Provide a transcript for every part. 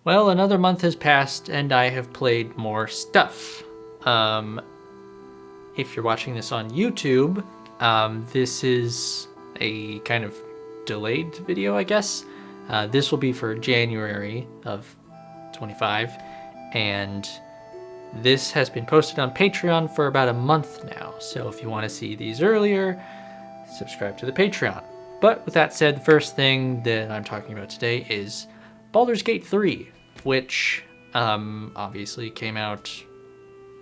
Well, another month has passed and I have played more stuff. Um, if you're watching this on YouTube, this is a kind of delayed video, I guess. This will be for January of 25, and this has been posted on Patreon for about a month now. So if you want to see these earlier, subscribe to the Patreon. But with that said, the first thing that I'm talking about today is Baldur's Gate 3, which obviously came out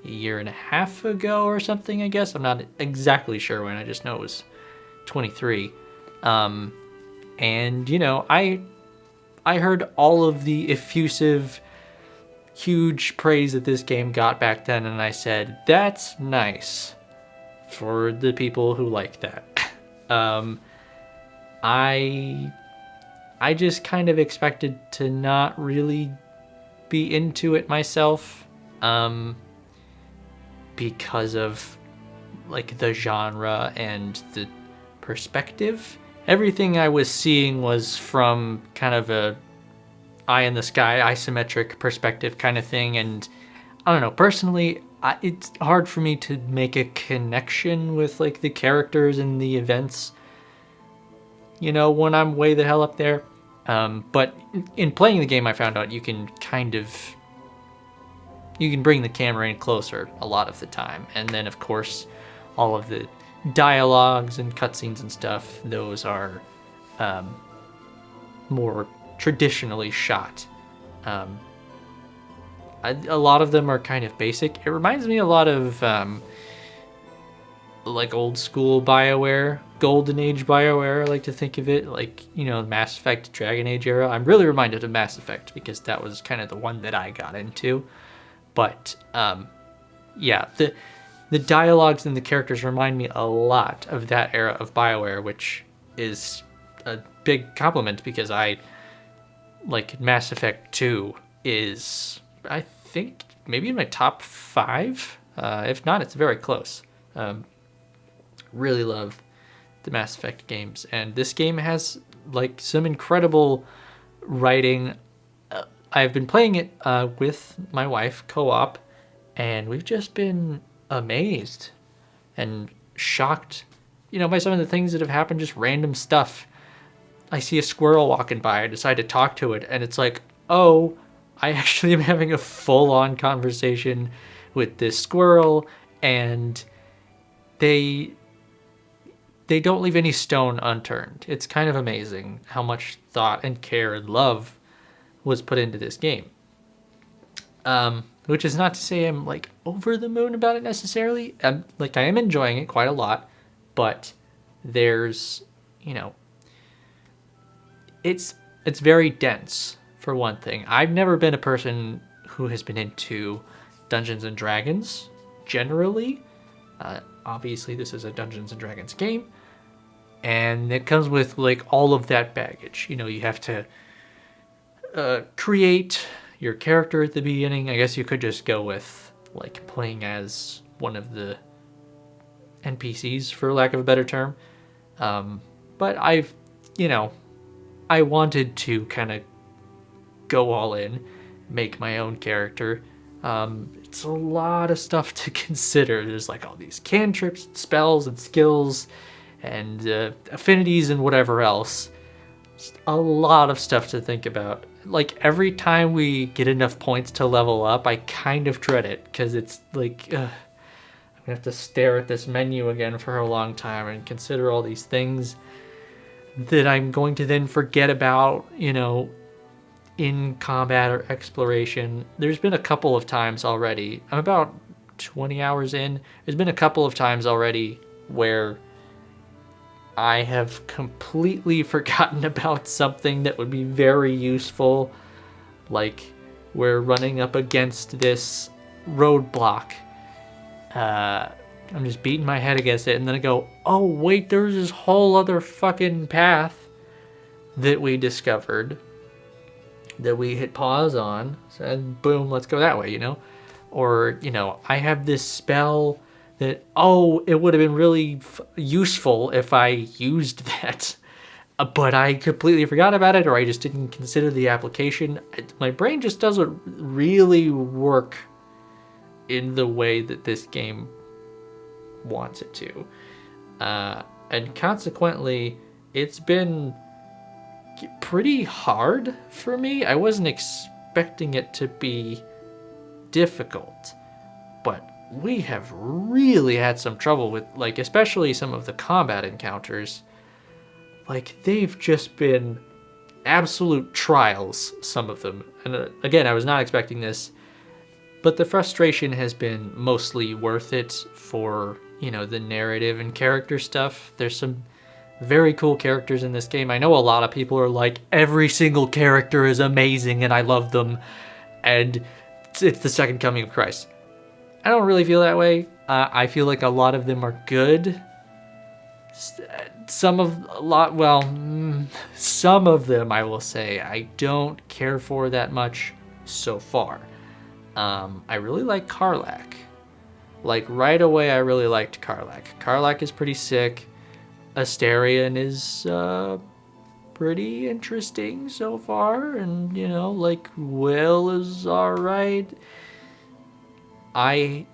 a year and a half ago or something, I guess. I'm not exactly sure when, I just know it was 23. And, you know, I heard all of the effusive, huge praise that this game got back then, and I said, that's nice for the people who like that. I just kind of expected to not really be into it myself, because of like the genre and the perspective. Everything I was seeing was from kind of a eye in the sky, isometric perspective kind of thing, and I don't know, personally, it's hard for me to make a connection with like the characters and the events, you know, when I'm way the hell up there. But in playing the game, I found out you can bring the camera in closer a lot of the time. And then, of course, all of the dialogues and cutscenes and stuff, those are more traditionally shot. A lot of them are kind of basic. It reminds me a lot of like old school BioWare, Golden Age BioWare, I like to think of it, like, you know, Mass Effect, Dragon Age era. I'm really reminded of Mass Effect because that was kind of the one that I got into. But yeah, the dialogues and the characters remind me a lot of that era of BioWare, which is a big compliment because I like Mass Effect 2 is, I think, maybe in my top 5. If not, it's very close. Really love the Mass Effect games, and this game has like some incredible writing. I've been playing it with my wife, co-op, and we've just been amazed and shocked, you know, by some of the things that have happened, just random stuff. I see a squirrel walking by, I decide to talk to it, and it's like, oh, I actually am having a full-on conversation with this squirrel, and they don't leave any stone unturned. It's kind of amazing how much thought and care and love was put into this game. Which is not to say I'm like over the moon about it necessarily. I am enjoying it quite a lot, but there's, you know, it's very dense for one thing. I've never been a person who has been into Dungeons and Dragons generally. Obviously, this is a Dungeons and Dragons game, and it comes with like all of that baggage. You know, you have to create your character at the beginning. I guess you could just go with like playing as one of the NPCs, for lack of a better term. But I wanted to kind of go all in, make my own character. It's a lot of stuff to consider. There's like all these cantrips, spells, and skills, and affinities, and whatever else. Just a lot of stuff to think about. Like, every time we get enough points to level up, I kind of dread it, because it's like, I'm gonna have to stare at this menu again for a long time and consider all these things that I'm going to then forget about, you know, in combat or exploration. There's been a couple of times already, I'm about 20 hours in, there's been a couple of times already where I have completely forgotten about something that would be very useful. Like, we're running up against this roadblock. I'm just beating my head against it, and then I go, oh wait, there's this whole other fucking path that we discovered that we hit pause on, and boom, let's go that way, you know? Or, you know, I have this spell that, oh, it would have been really useful if I used that. but I completely forgot about it, or I just didn't consider the application. My brain just doesn't really work in the way that this game wants it to. And consequently, it's been pretty hard for me. I wasn't expecting it to be difficult, but we have really had some trouble with, like, especially some of the combat encounters. Like, they've just been absolute trials, some of them. And again, I was not expecting this, but the frustration has been mostly worth it for, you know, the narrative and character stuff. There's some very cool characters in this game. I know a lot of people are like, every single character is amazing and I love them, and it's the second coming of Christ. I don't really feel that way. I feel like a lot of them are good. Some of them, I will say, I don't care for that much so far. I really like Karlach. Like, right away, I really liked Karlach. Karlach is pretty sick. Astarion is pretty interesting so far, and, you know, like, Will is alright. I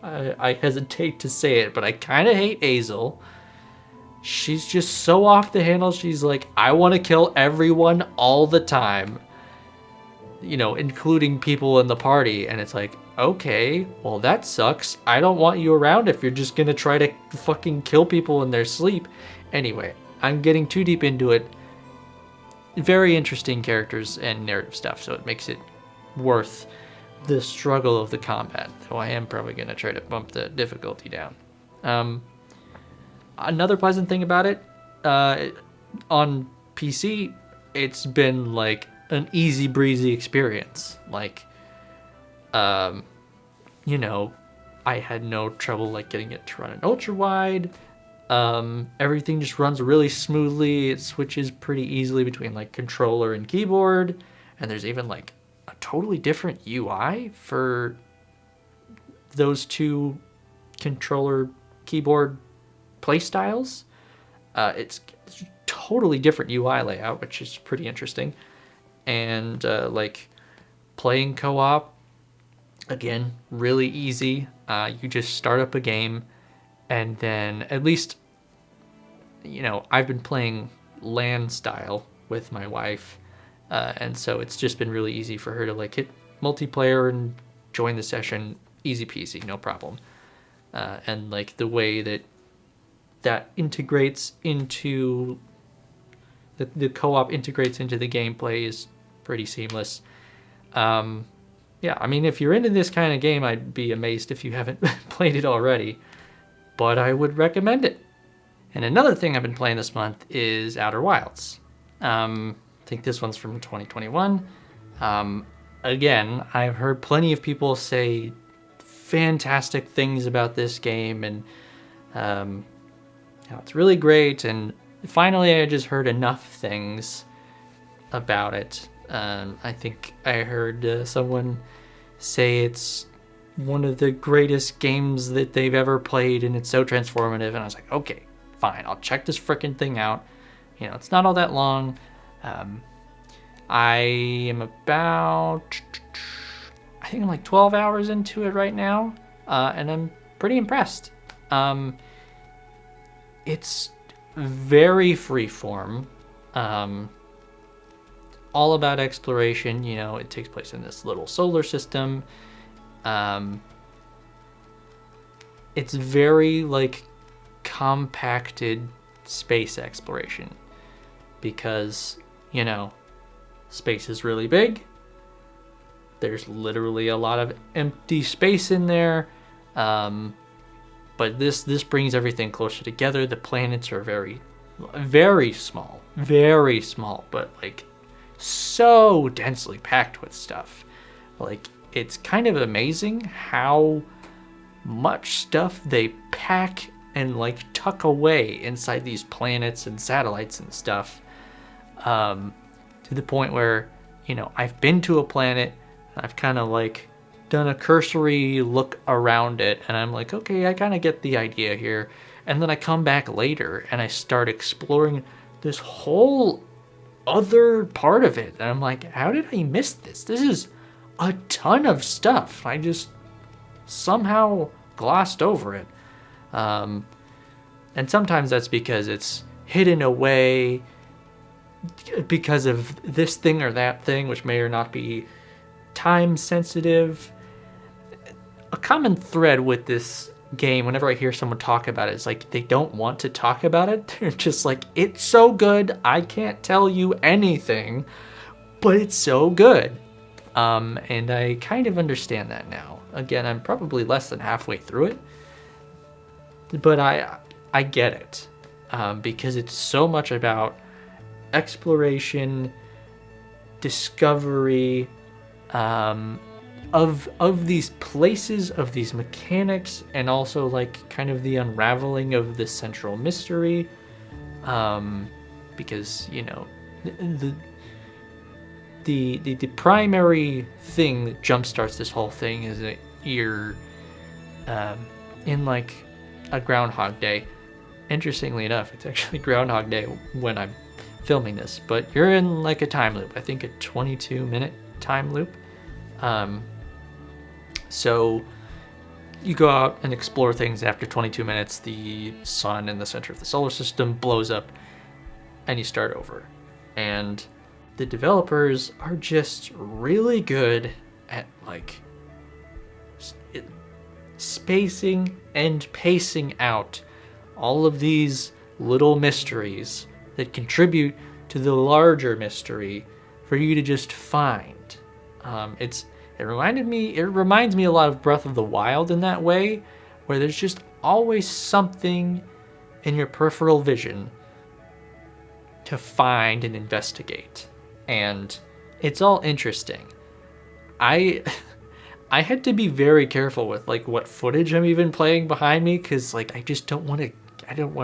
hesitate to say it, but I kind of hate Azel. She's just so off the handle. She's like, I want to kill everyone all the time, you know, including people in the party. And it's like, okay, well, that sucks. I don't want you around if you're just gonna try to fucking kill people in their sleep. Anyway, I'm getting too deep into it. Very interesting characters and narrative stuff, so it makes it worth the struggle of the combat, though I am probably going to try to bump the difficulty down. Another pleasant thing about it, on PC, it's been like an easy breezy experience. Like, you know, I had no trouble like getting it to run an ultra wide. Everything just runs really smoothly. It switches pretty easily between like controller and keyboard, and there's even like a totally different UI for those two controller keyboard play styles. It's totally different UI layout, which is pretty interesting. And like playing co-op, again, really easy. You just start up a game, and then, at least, you know, I've been playing LAN style with my wife. And so it's just been really easy for her to like hit multiplayer and join the session, easy peasy, no problem. And like the way that integrates into the co-op integrates into the gameplay is pretty seamless. Yeah, I mean, if you're into this kind of game, I'd be amazed if you haven't played it already, but I would recommend it. And another thing I've been playing this month is Outer Wilds. I think this one's from 2021. Again, I've heard plenty of people say fantastic things about this game, and how it's really great. And finally, I just heard enough things about it. I think I heard someone say it's one of the greatest games that they've ever played, and it's so transformative. And I was like, okay, fine, I'll check this frickin' thing out. You know, it's not all that long. I am about, I think I'm like 12 hours into it right now, and I'm pretty impressed. It's very freeform, all about exploration. You know, it takes place in this little solar system. It's very like compacted space exploration, because, you know, space is really big. There's literally a lot of empty space in there. But this brings everything closer together. The planets are very, very small, but like so densely packed with stuff. Like, it's kind of amazing how much stuff they pack and like tuck away inside these planets and satellites and stuff. To the point where, you know, I've been to a planet, I've kind of like done a cursory look around it, and I'm like, okay, I kind of get the idea here. And then I come back later and I start exploring this whole other part of it. And I'm like, how did I miss this? This is a ton of stuff. I just somehow glossed over it. And sometimes that's because it's hidden away because of this thing or that thing, which may or not be time sensitive. A common thread with this game, whenever I hear someone talk about it, is like they don't want to talk about it. They're just like, it's so good, I can't tell you anything, but it's so good. And I kind of understand that now. Again, I'm probably less than halfway through it, but I get it, because it's so much about exploration, discovery, of these places, of these mechanics, and also like kind of the unraveling of the central mystery, because the primary thing that jumpstarts this whole thing is that you're in like a Groundhog Day. Interestingly enough, it's actually Groundhog Day when I'm filming this, but you're in like a time loop. I think a 22-minute time loop. So you go out and explore things. After 22 minutes, the sun in the center of the solar system blows up and you start over. And the developers are just really good at like spacing and pacing out all of these little mysteries that contribute to the larger mystery for you to just find. It reminds me a lot of Breath of the Wild in that way, where there's just always something in your peripheral vision to find and investigate. And it's all interesting. I had to be very careful with like what footage I'm even playing behind me, because like I don't want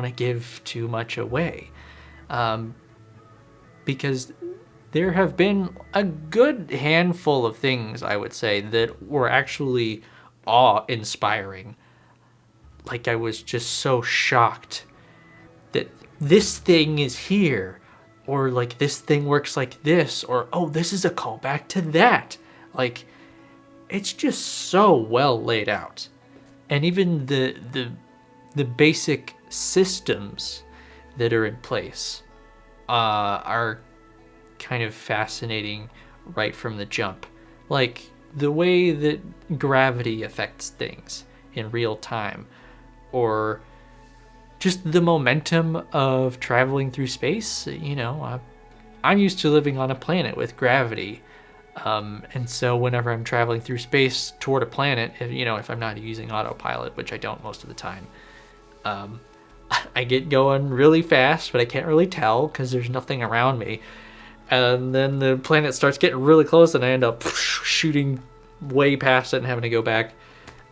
to give too much away. Because there have been a good handful of things, I would say, that were actually awe-inspiring. Like, I was just so shocked that this thing is here, or like this thing works like this, or oh, this is a callback to that. Like, it's just so well laid out. And even the basic systems that are in place are kind of fascinating right from the jump. Like the way that gravity affects things in real time, or just the momentum of traveling through space. I'm used to living on a planet with gravity. And so whenever I'm traveling through space toward a planet, if I'm not using autopilot, which I don't most of the time, I get going really fast, but I can't really tell because there's nothing around me. And then the planet starts getting really close and I end up shooting way past it and having to go back.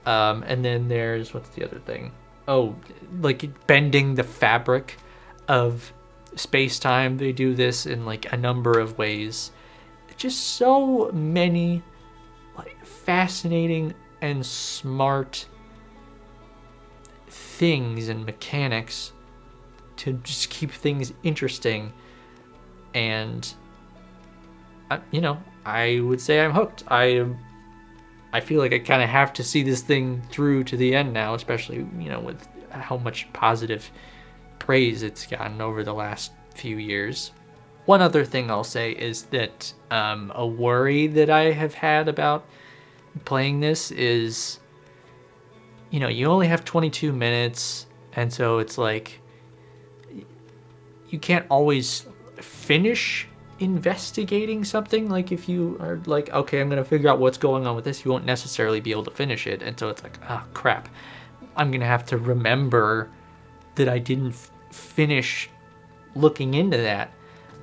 And then there's, what's the other thing? Oh, like bending the fabric of space-time. They do this in like a number of ways. Just so many like fascinating and smart things and mechanics to just keep things interesting. And I would say I'm hooked. I feel like I kind of have to see this thing through to the end now, especially with how much positive praise it's gotten over the last few years. One other thing I'll say is that a worry that I have had about playing this is, you only have 22 minutes, and so it's like you can't always finish investigating something. Like if you are like, okay, I'm going to figure out what's going on with this, you won't necessarily be able to finish it. And so it's like, oh crap, I'm going to have to remember that I didn't finish looking into that.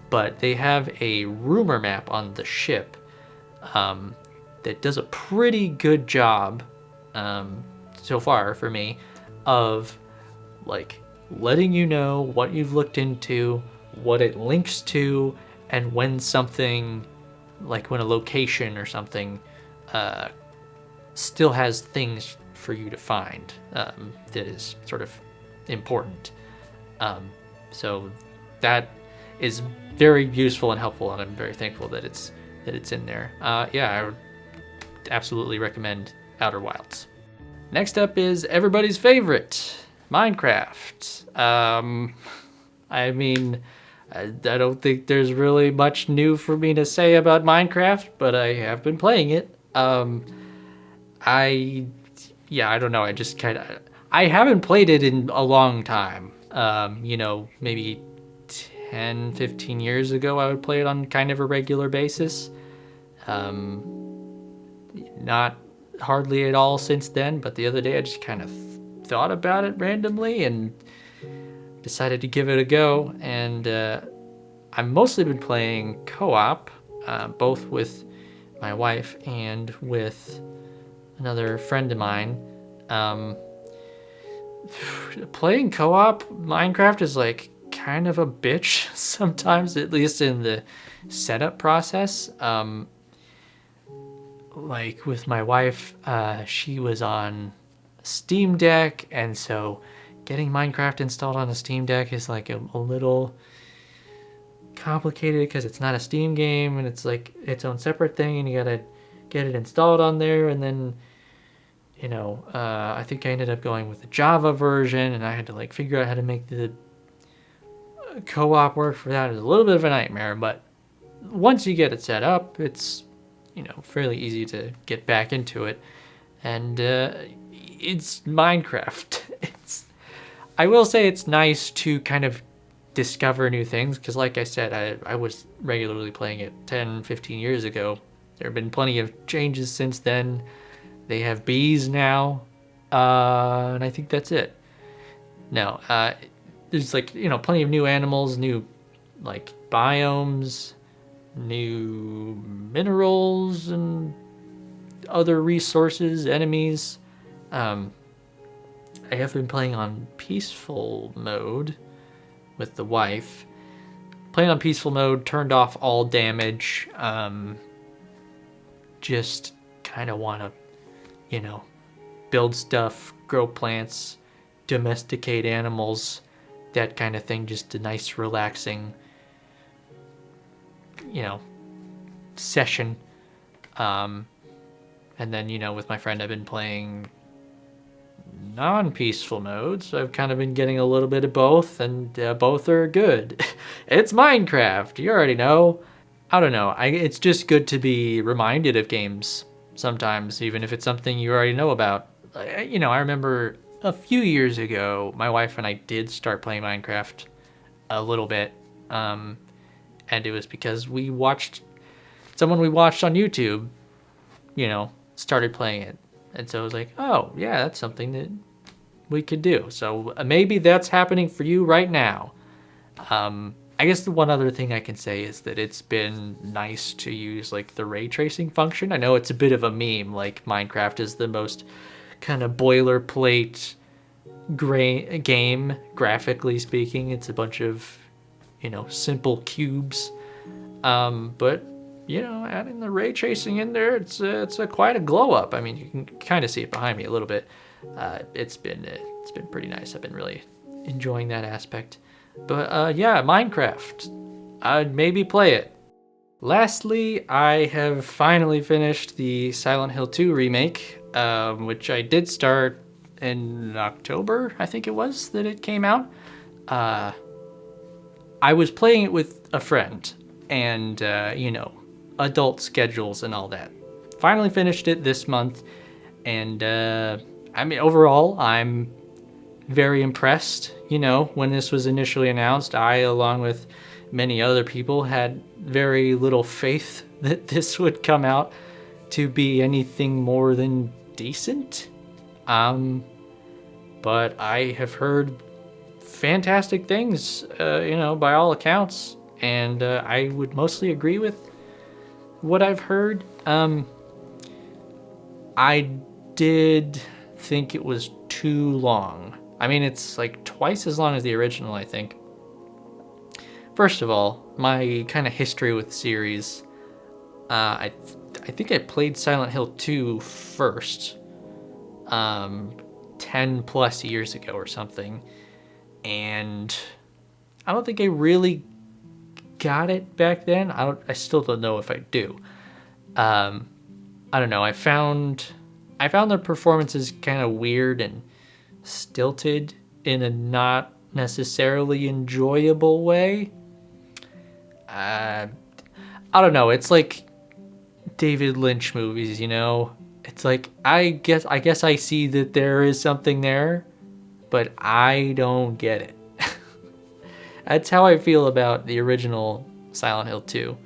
But they have a rumor map on the ship that does a pretty good job so far for me of like letting you know what you've looked into, what it links to, and when something, like when a location or something still has things for you to find that is sort of important. So that is very useful and helpful, and I'm very thankful that it's in there. I would absolutely recommend Outer Wilds. Next up is everybody's favorite, Minecraft. I mean, I don't think there's really much new for me to say about Minecraft, but I have been playing it. I don't know. I haven't played it in a long time. Maybe 10, 15 years ago, I would play it on kind of a regular basis. Not hardly at all since then, but the other day I just kind of thought about it randomly and decided to give it a go. And I've mostly been playing co-op, both with my wife and with another friend of mine. Playing co-op Minecraft is like kind of a bitch sometimes, at least in the setup process. Like with my wife, she was on Steam Deck, and so getting Minecraft installed on a Steam Deck is like a little complicated because it's not a Steam game and it's like its own separate thing, and you gotta get it installed on there. And then I think I ended up going with the Java version, and I had to like figure out how to make the co-op work for that. It was a little bit of a nightmare, but once you get it set up, it's fairly easy to get back into it. And it's Minecraft. I will say it's nice to kind of discover new things, because like I said, I was regularly playing it 10, 15 years ago. There have been plenty of changes since then. They have bees now, and I think that's it. No, there's like, plenty of new animals, new like biomes, new minerals and other resources, enemies. I have been playing on peaceful mode with the wife. Playing on peaceful mode, turned off all damage. Just kind of want to, build stuff, grow plants, domesticate animals, that kind of thing. Just a nice, relaxing, session. And then, with my friend, I've been playing non-peaceful mode, so I've kind of been getting a little bit of both, and both are good. It's Minecraft, you already know. I don't know, it's just good to be reminded of games sometimes, even if it's something you already know about. I remember a few years ago, my wife and I did start playing Minecraft a little bit, and it was because someone we watched on YouTube, started playing it. And so I was like, oh, yeah, that's something that we could do. So maybe that's happening for you right now. I guess the one other thing I can say is that it's been nice to use like the ray tracing function. I know it's a bit of a meme, like Minecraft is the most kind of boilerplate game, graphically speaking. It's a bunch of, simple cubes. But adding the ray tracing in there, it's quite a glow up. I mean, you can kind of see it behind me a little bit. It's been pretty nice. I've been really enjoying that aspect. But Minecraft, I'd maybe play it. Lastly, I have finally finished the Silent Hill 2 remake, which I did start in October, I think it was, that it came out. I was playing it with a friend, and adult schedules and all that. Finally finished it this month, and overall, I'm very impressed. When this was initially announced, I, along with many other people, had very little faith that this would come out to be anything more than decent. But I have heard fantastic things, by all accounts, and I would mostly agree with what I've heard. I did think it was too long. I mean, it's like twice as long as the original, I think. First of all, my kind of history with the series, I think I played Silent Hill 2 first, 10 plus years ago or something. and I don't think I really got it back then. I still don't know if I do. I don't know. I found their performances kind of weird and stilted in a not necessarily enjoyable way. I don't know. It's like David Lynch movies, you know. It's like I guess I see that there is something there, but I don't get it. That's how I feel about the original Silent Hill 2.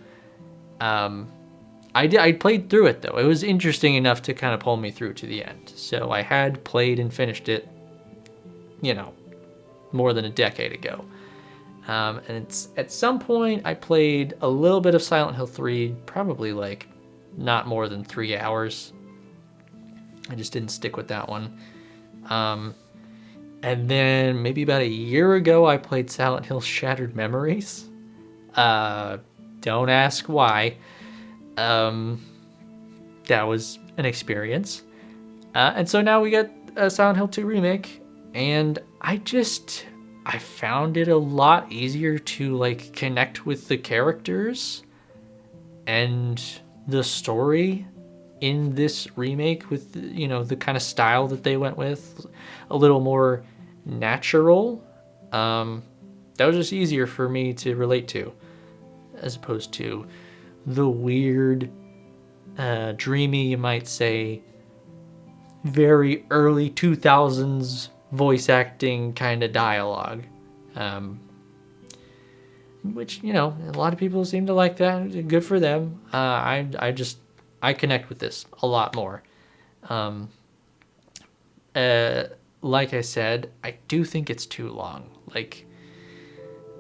I played through it though. It was interesting enough to kind of pull me through to the end. So I had played and finished it, you know, more than a decade ago. And it's at some point I played a little bit of Silent Hill 3, probably like not more than 3 hours. I just didn't stick with that one. And then maybe about a year ago I played Silent Hill Shattered Memories. Don't ask why. That was an experience. And so now we got a Silent Hill 2 remake, and I found it a lot easier to like connect with the characters and the story in this remake with, you know, the kind of style that they went with, a little more natural. That was just easier for me to relate to, as opposed to the weird, dreamy, you might say, very early 2000s voice acting kind of dialogue. Which, you know, a lot of people seem to like that. Good for them. I connect with this a lot more. Like I said, I do think it's too long. Like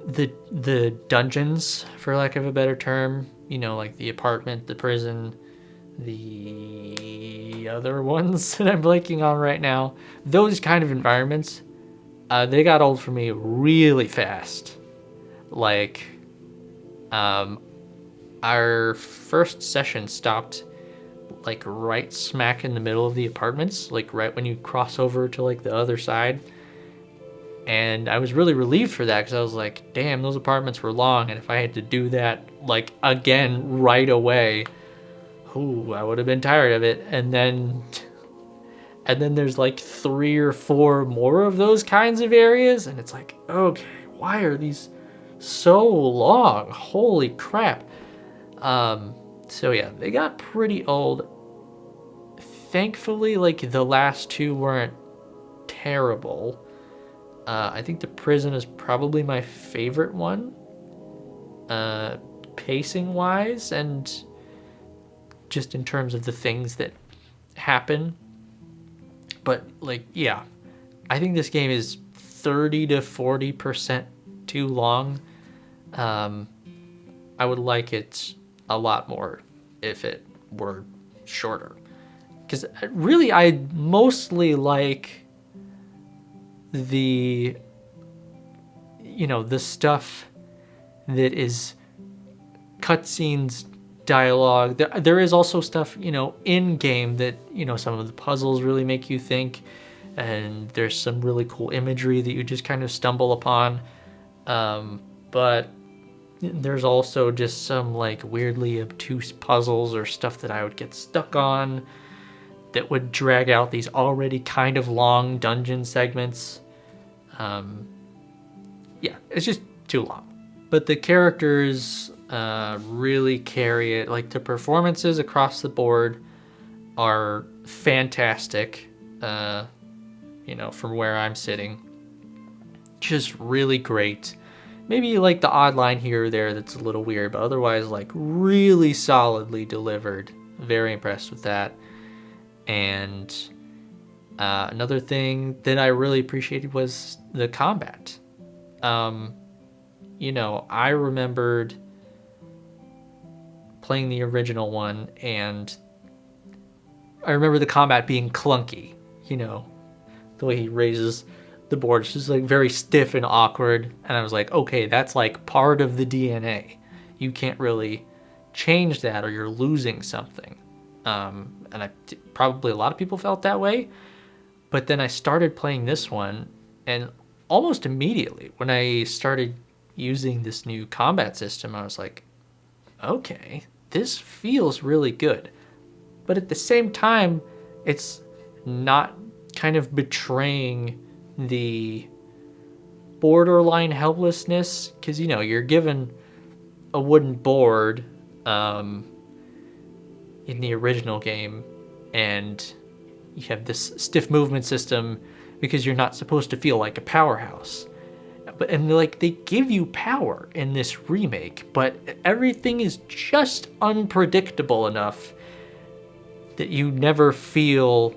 the dungeons, for lack of a better term, you know, like the apartment, the prison, the other ones that I'm blanking on right now, those kind of environments, they got old for me really fast. Like, our first session stopped like right smack in the middle of the apartments, like right when you cross over to like the other side. And I was really relieved for that, because I was like, damn, those apartments were long, and if I had to do that like again right away, ooh, I would have been tired of it. And then there's like 3 or 4 more of those kinds of areas, and it's like, okay, why are these so long? Holy crap. So yeah, they got pretty old. Thankfully, like the last 2 weren't terrible. I think the prison is probably my favorite one, pacing wise, and just in terms of the things that happen. But like, yeah, I think this game is 30 to 40% too long. I would like it a lot more if it were shorter, because really I mostly like the, you know, the stuff that is cutscenes, dialogue. There is also stuff, you know, in game that, you know, some of the puzzles really make you think, and there's some really cool imagery that you just kind of stumble upon. But there's also just some like weirdly obtuse puzzles or stuff that I would get stuck on that would drag out these already kind of long dungeon segments. Yeah, it's just too long. But the characters really carry it. Like the performances across the board are fantastic. You know, from where I'm sitting, just really great. Maybe like the odd line here or there that's a little weird, but otherwise like really solidly delivered. Very impressed with that. And another thing that I really appreciated was the combat. You know, I remembered playing the original one, and I remember the combat being clunky, you know, the way he raises the board. It's just like very stiff and awkward. And I was like, okay, that's like part of the DNA. You can't really change that or you're losing something. And probably a lot of people felt that way. But then I started playing this one, and almost immediately when I started using this new combat system, I was like, okay, this feels really good. But at the same time, it's not kind of betraying the borderline helplessness, because, you know, you're given a wooden board in the original game, and you have this stiff movement system because you're not supposed to feel like a powerhouse. But and like they give you power in this remake, but everything is just unpredictable enough that you never feel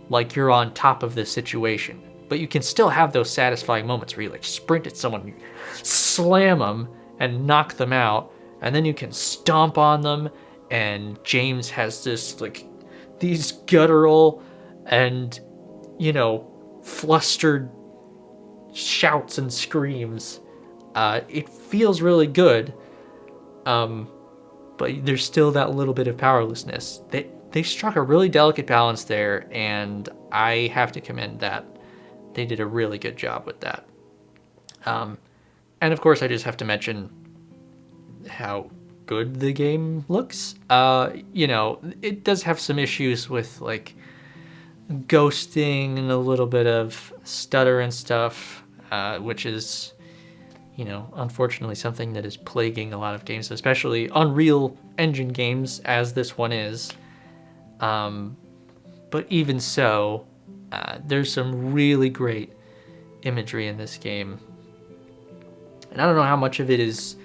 like you're on top of the situation. But you can still have those satisfying moments where you like sprint at someone, you slam them and knock them out, and then you can stomp on them, and James has this like these guttural and, you know, flustered shouts and screams. It feels really good, but there's still that little bit of powerlessness. They struck a really delicate balance there, and I have to commend that. They did a really good job with that. And of course, I just have to mention how good the game looks. You know, it does have some issues with like ghosting and a little bit of stutter and stuff, which is, you know, unfortunately something that is plaguing a lot of games, especially Unreal Engine games, as this one is. But even so, there's some really great imagery in this game. And I don't know how much of it is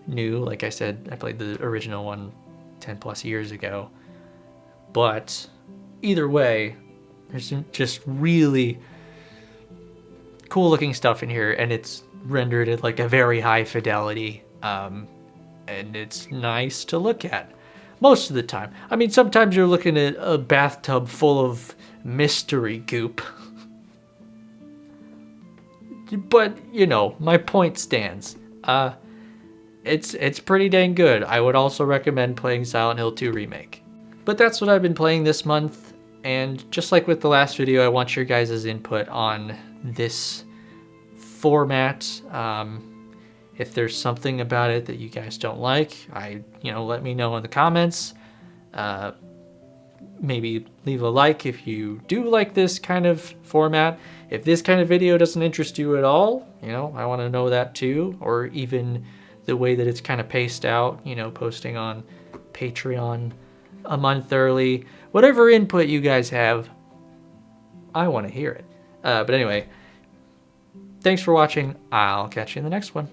new. Like I said, I played the original one 10 plus years ago. But either way, there's some just really cool looking stuff in here, and it's rendered at like a very high fidelity. And it's nice to look at most of the time. I mean, sometimes you're looking at a bathtub full of mystery goop. But, you know, my point stands. It's pretty dang good. I would also recommend playing Silent Hill 2 Remake. But that's what I've been playing this month, and just like with the last video, I want your guys' input on this format. If there's something about it that you guys don't like, let me know in the comments. Maybe leave a like if you do like this kind of format. If this kind of video doesn't interest you at all, I want to know that too. Or even the way that it's kind of paced out, posting on Patreon a month early. Whatever input you guys have, I want to hear it. But anyway, thanks for watching. I'll catch you in the next one.